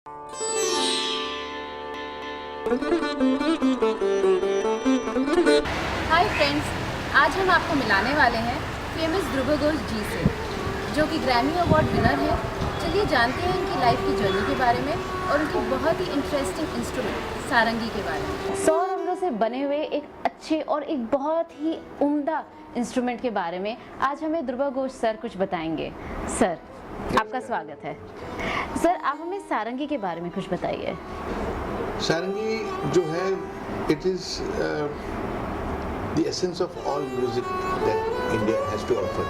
Hi friends, आज हम आपको मिलाने वाले हैं फेमस ध्रुव घोष जी से, जो कि ग्रैमी अवार्ड विनर है। चलिए जानते हैं इनकी लाइफ की जर्नी के बारे में और उनकी बहुत ही इंटरेस्टिंग इंस्ट्रूमेंट सारंगी के बारे में। 100 रंगों से बने हुए एक अच्छे और एक बहुत ही उम्दा इंस्ट्रूमेंट के बारे में आज हमें ध्रुव घोष सर कुछ बताएंगे। सर, आपका स्वागत है। सर, आप हमें सारंगी के बारे में कुछ बताइए। सारंगी जो है, it is the essence of all music that India has to offer.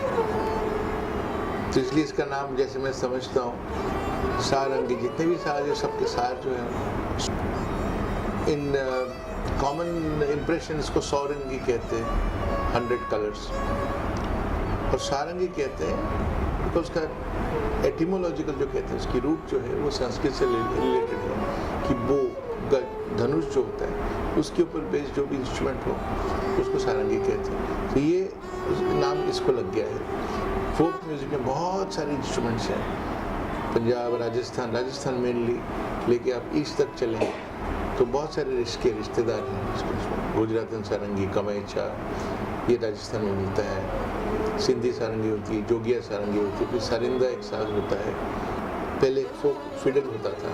तो इसलिए इसका नाम, जैसे मैं समझता हूँ, सारंगी, जितने भी सार जो सबके सार जो है, इन कॉमन इम्प्रेशन इसको सौरंगी कहते हैं, 100 कलर्स, और सारंगी कहते हैं तो उसका एटिमोलॉजिकल जो कहते हैं, उसकी रूट जो है वो संस्कृत से रिलेटेड है कि बो, धनुष जो होता है उसके ऊपर बेस्ड जो भी इंस्ट्रूमेंट हो उसको सारंगी कहते हैं। तो ये नाम इसको लग गया है। फोक म्यूजिक में बहुत सारे इंस्ट्रूमेंट्स हैं, पंजाब, राजस्थान मेनली, लेके आप ईस्ट तक चलें तो बहुत सारे इसके रिश्तेदार हैं। गुजरातन सारंगी, कमैचा, ये राजस्थान में मिलता है। सिंधी सारंगी होती है, जोगिया सारंगी होती है, फिर सारिंदा एक साज होता है। पहले एक फोक फिडल होता था,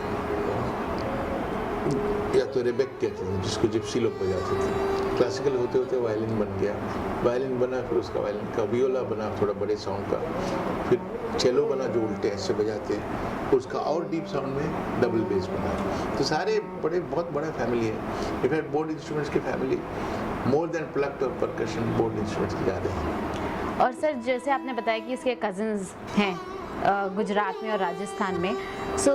या तो रेबेक कहते थे, जिसको जिप्सी लोग बजाते थे। क्लासिकल होते होते वायलिन बन गया, वायलिन बना, फिर उसका वायलिन का वियोला बना थोड़ा बड़े साउंड का, फिर चेलो बना जो उल्टे ऐसे बजाते हैं, उसका और डीप साउंड में डबल बेस बना। तो सारे बहुत बड़ा फैमिली है। इनफैक्ट बोर्ड इंस्ट्रूमेंट्स की फैमिली मोर देन प्लक्ड और परकशन बोर्ड इंस्ट्रूमेंट्स की ज़्यादा है। और सर, जैसे आपने बताया कि इसके कजिन्स हैं गुजरात में और राजस्थान में, सो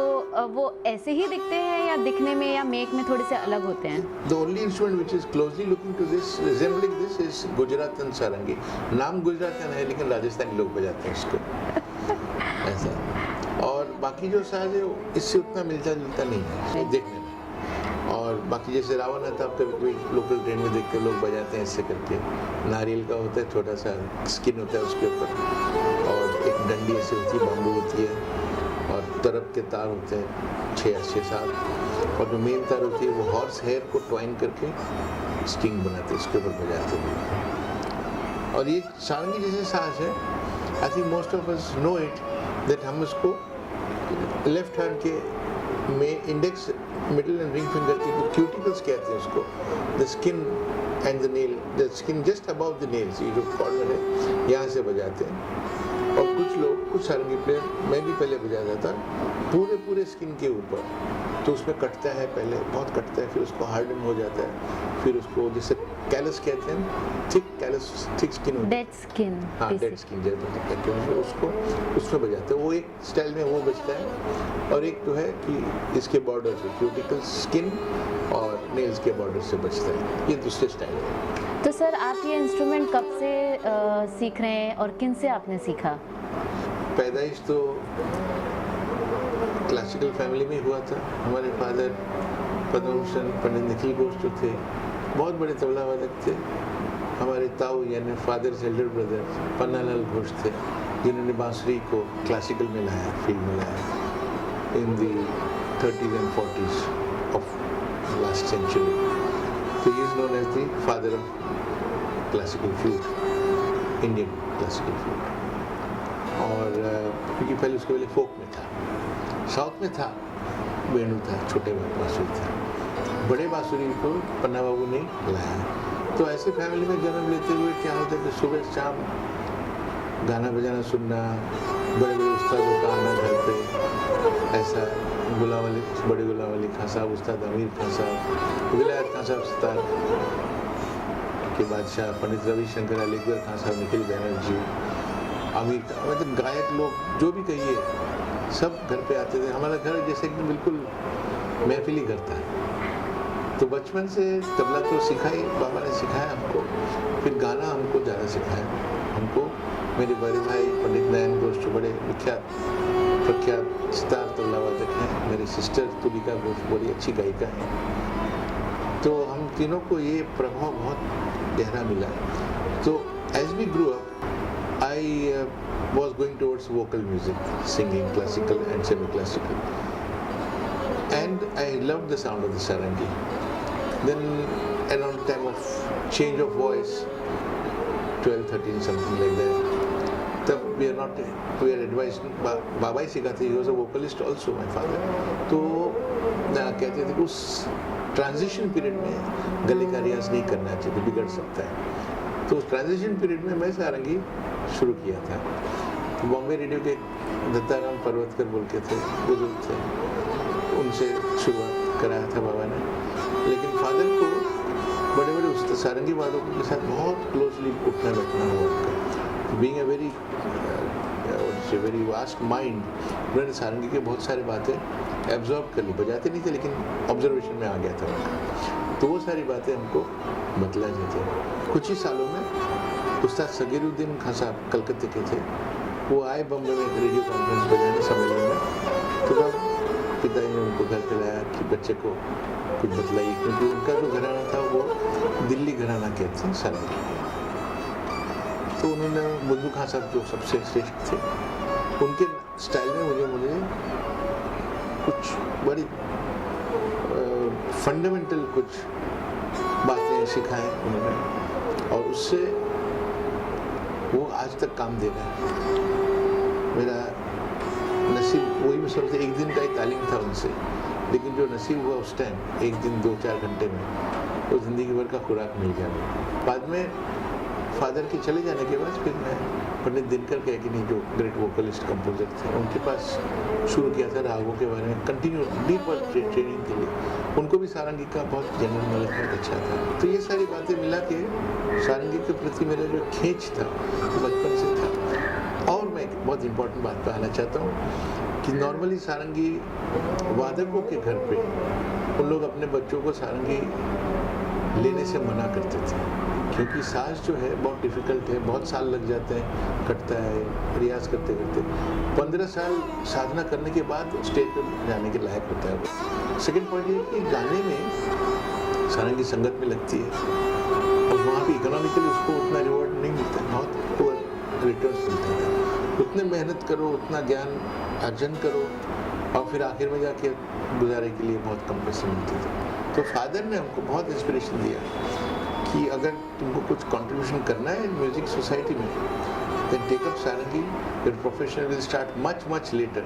वो ऐसे ही दिखते हैं या दिखने में या मेक में थोड़े से अलग होते हैं? The only instrument which is closely looking to this, resembling this, is Gujaratan सारंगी। नाम गुजरातन है लेकिन राजस्थानी लोग बजाते हैं इसको ऐसा। और बाकी जो साज है इससे उतना मिलता जुलता नहीं है देखने में। और बाकी जैसे रावण आता है, कभी लोकल ट्रेन में देख के लोग बजाते हैं ऐसे करके। नारियल का होता है, छोटा सा स्किन होता है उसके ऊपर, और एक डंडी ऐसी होती है, बाम्बू होती है, और तरफ के तार होते हैं 6-7, और जो मेन तार होती है वो हॉर्स हेयर को ट्वाइन करके स्ट्रिंग बनाते हैं, इसके ऊपर बजाते हैं। और ये सारंगी जैसे साज है, I think most of us know it, that हम इसको लेफ्ट हैंड के में index, middle and ring finger की क्यूटिकल्स कहते हैं उसको, the skin and the nail, the skin just about the nails, ये जो कॉर्नर है यहाँ से बजाते हैं। और कुछ सारंगी प्लेयर, मैं भी पहले बजाता था, पूरे स्किन के ऊपर, तो उसमें कटता है, पहले बहुत कटता है, फिर उसको हार्डन हो जाता है, फिर उसको जैसे कैलस कहते हैं, थिक स्किन होती है, डेड स्किन, हाँ डेड स्किन जैसे कहते हैं, फिर उसको उसमें बजाते हैं। वो एक स्टाइल में वो बजता है, और एक तो है कि इसके बॉर्डर से क्यूटिकल स्किन और नेल्स के बॉर्डर से बजता है, ये दूसरे स्टाइल है। तो सर, आप ये इंस्ट्रूमेंट कब से सीख रहे हैं और किन से आपने सीखा? पैदाइश तो क्लासिकल फैमिली में हुआ था। हमारे फादर पद्मभूषण पंडित निखिल घोष जो थे, बहुत बड़े तबला वादक थे। हमारे ताऊ यानी father Elder brother Pannalal Ghosh थे, जिन्होंने बांसुरी को क्लासिकल में लाया, फील्ड में लाया in the 30s and 40s of last century. तो he is known as the father of classical flute, Indian classical flute. और क्योंकि पहले उसके पहले फोक में था, साउथ में था, वेणु था, छोटे बांसुरी था, बड़े बांसुरी को पन्ना बाबू ने लाया। तो ऐसे फैमिली में जन्म लेते हुए क्या होता है कि सुबह शाम गाना बजाना सुनना, बड़े उस्तादों का आना घर पे, ऐसा गुलाम अली, बड़े गुलाम अली खान साहब, उस्ताद अमीर खान साहब, विलायत खान साहब सितार के बादशाह, पंडित रविशंकर अली, अकबर खान साहब, निखिल बैनर्जी, आमिर खान, मतलब गायक लोग जो भी कहिए, सब घर पे आते थे। हमारा घर जैसे कि बिल्कुल महफिली घर था। तो बचपन से तबला तो सिखाई, बाबा ने सिखाया हमको, फिर गाना हमको ज़्यादा सिखाया हमको। मेरे बड़े भाई पंडित नयन घोष जो बड़े प्रख्यात सितार तबला वादक हैं, मेरी सिस्टर तुलिका घोष बड़ी अच्छी गायिका हैं। तो हम तीनों को ये प्रभाव बहुत गहरा मिला। तो as we grow up, I was going towards vocal music, singing, classical and semi-classical. I loved the sound of the sarangi. Then around time of change of voice, 12, 13, something like that. तब we are advised, बाबा ही सिखाते, he was a vocalist also, my father. तो कहते थे कि उस transition period में गले का रियाज नहीं करना चाहिए, तो बिगड़ सकता है। तो उस ट्रांजिशन पीरियड में मैं सारंगी शुरू किया था। तो बॉम्बे रेडियो के दत्ताराम पर्वतकर बोल के थे, बुजुर्ग थे, उनसे शुरुआत कराया था बाबा ने। लेकिन फादर को बड़े बड़े उस्ताद सारंगी वादकों के साथ बहुत क्लोजली उठना बैठना हुआ उनका। Being a very vast mind, उन्होंने सारंगी के बहुत सारी बातें एब्जॉर्ब कर ली। बजाते नहीं थे लेकिन ऑब्जर्वेशन में आ गया था उनका, तो वो सारी बातें हमको बतला देते। कुछ ही सालों में उस्ताद सगीरुद्दीन खान साहब कलकत्ते के थे, वो आए बम्बे में रेडियो कॉन्फ्रेंस बजाने सम्मेलन में। तो तब पिताजी ने उनको घर पे लाया कि बच्चे को कुछ बतलाइए, क्योंकि उनका जो घराना था वो दिल्ली घराना कहते हैं सारंगी। तो उन्होंने बुद्धू खान साहब जो सबसे श्रेष्ठ थे, उनके स्टाइल में मुझे कुछ बड़ी फंडामेंटल कुछ बातें सिखाएं उन्होंने, और उससे वो आज तक काम दे रहा है। मेरा नसीब वही, मैं समझते एक दिन का ही तालीम था उनसे, लेकिन जो नसीब हुआ उस टाइम एक दिन 2-4 घंटे में, वो ज़िंदगी भर का खुराक मिल गया मुझे। बाद में फादर के चले जाने के बाद फिर मैं पंडित दिनकर कह कि नहीं, जो ग्रेट वोकलिस्ट कंपोजर थे, उनके पास शुरू किया था रागों के बारे में कंटिन्यू डीपर ट्रेनिंग के लिए। उनको भी सारंगी का बहुत जनरल नॉलेज बहुत अच्छा था। तो ये सारी बातें मिला के सारंगी के प्रति मेरा जो खींच था वो बचपन से था। और मैं एक बहुत इम्पोर्टेंट बात कहना चाहता हूँ कि नॉर्मली सारंगी वादकों के घर पे उन लोग अपने बच्चों को सारंगी लेने से मना करते थे, क्योंकि साज जो है बहुत डिफ़िकल्ट है, बहुत साल लग जाते हैं, कटता है रियाज करते करते। 15 साल साधना करने के बाद स्टेज पर जाने के लायक होता है वो। सेकेंड पॉइंट ये कि गाने में सारंगी संगत में लगती है, और वहाँ भी इकोनॉमिकली उसको उतना रिवॉर्ड नहीं मिलता, बहुत पुअर रिटर्न्स मिलता था। उतने मेहनत करो, उतना ज्ञान अर्जन करो, और फिर आखिर में जाके गुजारे के लिए बहुत कम पैसे मिलते थे। तो फादर ने हमको बहुत इंस्पिरेशन दिया कि अगर तुमको कुछ कंट्रीब्यूशन करना है म्यूजिक सोसाइटी में, then take up sarangi. Your profession will start much later,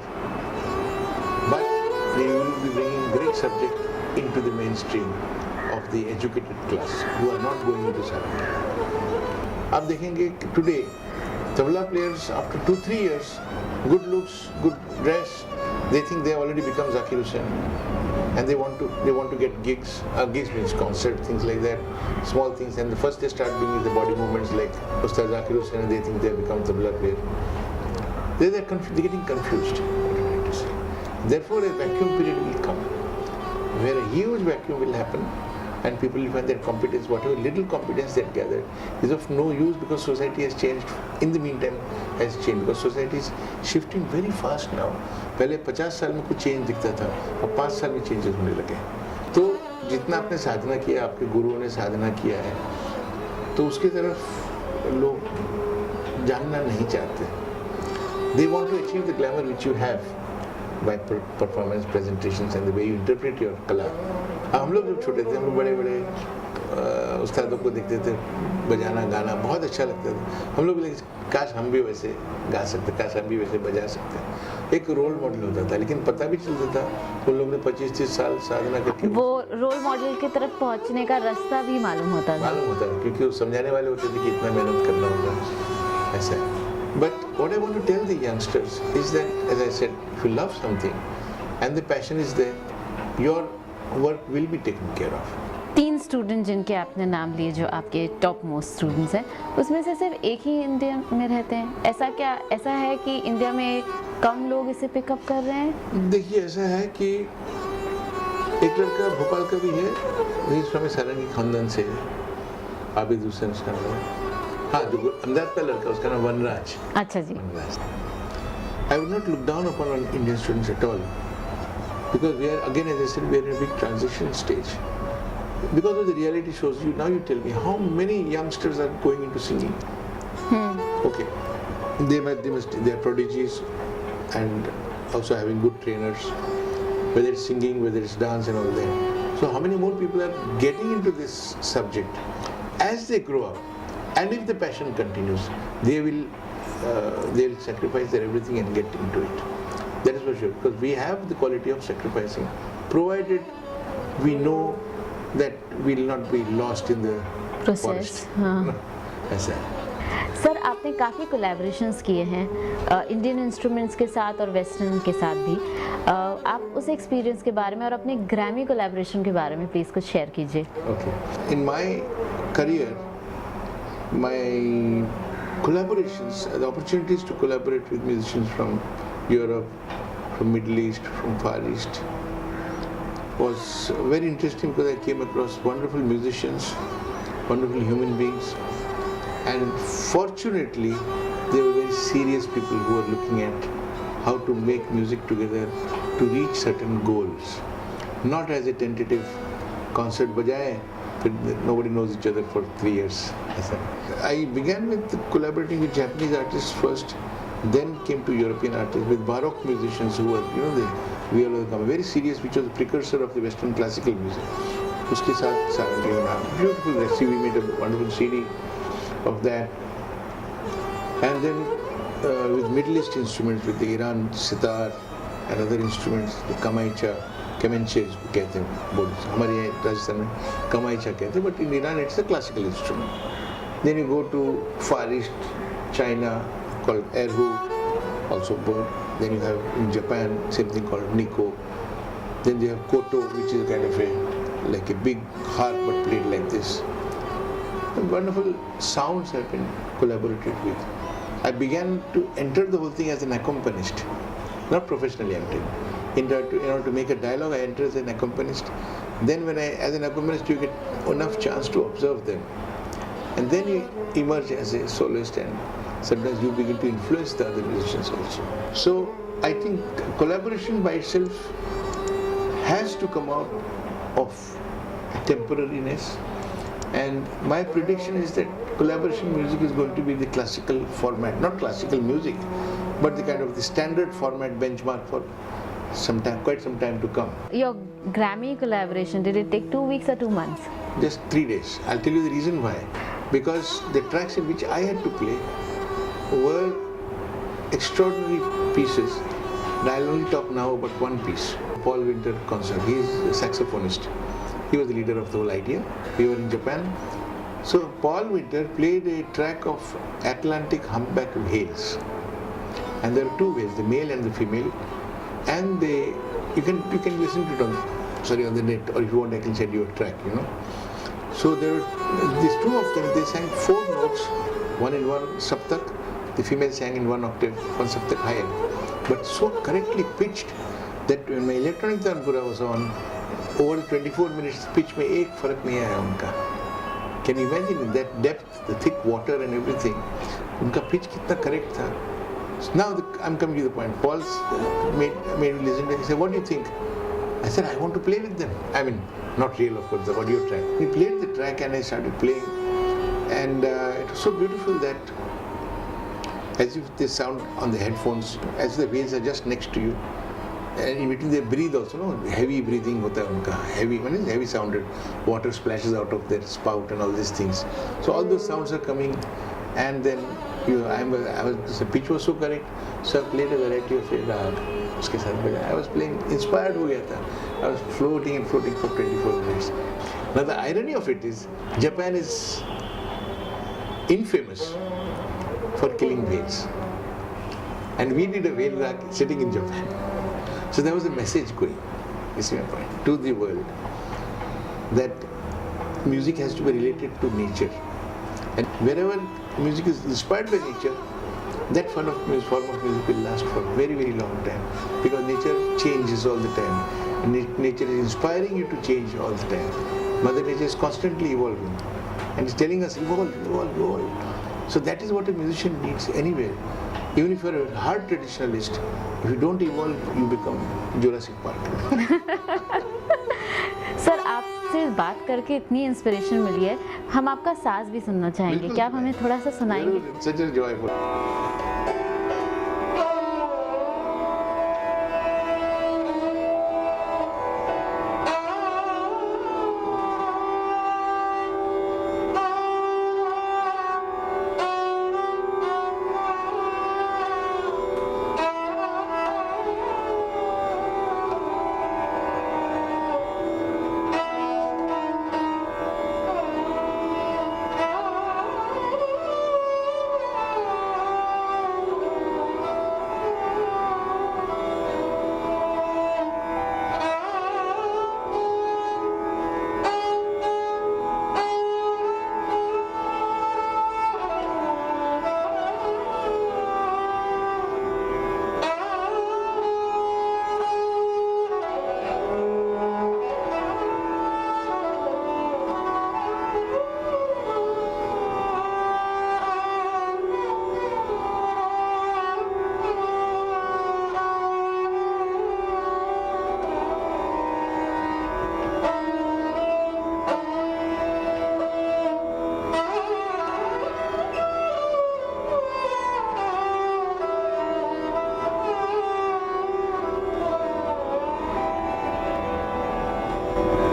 but you will be bringing great subject into the mainstream of the educated class who are not going into sarangi. आप देखेंगे कि today tabla players after 2-3 years, good looks, good dress, they think they already become Zakir Hussain, and they want to get gigs. Gigs means concert, things like that, small things. And the first they start doing the body movements like Ustad Zakir Hussain, and they think they have become tabla player. They're getting confused. Therefore, a vacuum period will come, where a huge vacuum will happen, and people will find their competence, whatever little competence they gathered, is of no use, because society has changed. In the meantime, has changed because society is shifting very fast now. पहले 50 साल में कुछ change दिखता था, अब 5 साल में changes होने लगे। तो जितना आपने साधना किया, आपके गुरुओं ने साधना किया है, तो उसकी तरफ लोग जानना नहीं चाहते। They want to achieve the glamour which you have by performance, presentations and the way you interpret your कला। हम लोग जब छोटे थे, हम लोग बड़े उस्तादों को देखते थे बजाना गाना, बहुत अच्छा लगता था। हम लोग काश हम भी वैसे गा सकते, काश हम भी वैसे बजा सकते। एक रोल मॉडल होता था, लेकिन पता भी चलता था उन लोगों ने 25-30 साल साधना करके वो रोल मॉडल की तरफ पहुंचने का रास्ता भी मालूम होता था, क्योंकि वो समझाने वाले होते थे कि इतना मेहनत करना होगा ऐसा। But what I want to tell the youngsters is that, as I said, if you love something and the passion is there, your work will be taken care of. 3 student जिनके आपने नाम लिए, जो आपके टॉप मोस्ट स्टूडेंट्स हैं, उसमें से सिर्फ एक ही इंडिया में रहते हैं। ऐसा है कि इंडिया में कम लोग इसे पिकअप कर रहे हैं? देखिए, ऐसा है कि एक लड़का भोपाल का भी है, वही स्वामी सारंगी खानदान से है, आबिद हुसैन उसका नाम है। हाँ, जो अहमदाबाद का लड़का, उसका नाम वनराज। अच्छा जी। वनराज। I would not look down upon Indian students at all, because we are, again, as I said, we are in a big transition stage. Because of the reality shows, now you tell me how many youngsters are going into singing. Okay, they are prodigies and also having good trainers, whether it's singing, whether it's dance and all that. So how many more people are getting into this subject as they grow up? And if the passion continues, they'll sacrifice their everything and get into it. That is for sure, because we have the quality of sacrificing, provided we know that we will not be lost in the Process, forest. हाँ. ऐसा है. Sir आपने काफ़ी collaborations किए हैं Indian instruments के साथ और वेस्टर्न के साथ भी. आप उस एक्सपीरियंस के बारे में और अपने ग्रैमी कोलैबोरेशन के बारे में प्लीज़ कुछ शेयर कीजिए. Okay. In my career, my collaborations, the opportunities to collaborate with musicians from Europe, from Middle East, from Far East, was very interesting because I came across wonderful musicians, wonderful human beings, and fortunately they were very serious people who were looking at how to make music together to reach certain goals, not as a tentative concert bajaye, but nobody knows each other for 3 years. I began with collaborating with Japanese artists first, then came to European artists with Baroque musicians who were, the viola, very serious, which was the precursor of the Western classical music. Uske saath Sarangayana, beautiful recipe, we made a wonderful CD of that. And then with Middle East instruments, with the Iran sitar and other instruments, the kamaicha, kemenche कहते हैं, हमारे यहाँ राजस्थान में kamaicha कहते हैं, but in Iran it's a classical instrument. Then you go to Far East, China, called erhu, also bird. Then you have in Japan, same thing called niko. Then they have koto, which is kind of like a big harp but played like this. And wonderful sounds have been collaborated with. I began to enter the whole thing as an accompanist, not professionally I'm telling. In order to make a dialogue, I enter as an accompanist. Then as an accompanist, you get enough chance to observe them. And then you emerge as a soloist, and sometimes you begin to influence the other musicians also. So I think collaboration by itself has to come out of temporariness. And my prediction is that collaboration music is going to be the classical format, not classical music, but the kind of the standard format benchmark for quite some time to come. Your Grammy collaboration, did it take 2 weeks or 2 months? Just 3 days. I'll tell you the reason why. Because the tracks in which I had to play were extraordinary pieces. And I'll only talk now about one piece, Paul Winter concert. He is a saxophonist. He was the leader of the whole idea. We were in Japan. So Paul Winter played a track of Atlantic humpback whales. And there are 2 whales, the male and the female. And you can listen to it on the net, or if you want I can send you a track, So there were these 2 of them, they sang 4 notes, one in one saptak. The female sang in 1 octave, 1 saptak higher. But so correctly pitched that when my electronic tanpura was on, over the 24 minutes pitch में एक फर्क नहीं आया उनका. Can you imagine in that depth, the thick water and everything, उनका pitch कितना correct था. So now I'm coming to the point. Paul made me listen to it. He said, "What do you think?" I said, "I want to play with them." I mean, not real, of course, the audio track. We played the track and I started playing, and it was so beautiful that, as if they sound on the headphones, as the whales are just next to you, and in between they breathe also, heavy breathing hota hai unka, heavy sounded, water splashes out of their spout and all these things. So all those sounds are coming, and then the pitch was so correct, so I played a variety of rag. उसके साथ बजा. I was playing, inspired हो गया था. I was floating for 24 minutes. Now the irony of it is, Japan is infamous for killing whales, and we did a whale rag sitting in Japan. So there was a message going, you see my point, to the world, that music has to be related to nature, and wherever music is inspired by nature, that form of music will last for a very, very long time, because nature changes all the time. Nature is inspiring you to change all the time. Mother Nature is constantly evolving, and it's telling us evolve, evolve, evolve. So that is what a musician needs anywhere. Even if you're a hard traditionalist, if you don't evolve, you become Jurassic Park. Sir आपसे बात करके इतनी inspiration मिली है, हम आपका साज भी सुनना चाहेंगे. क्या आप हमें थोड़ा सा सुनाएंगे? Such a joyful. हैं।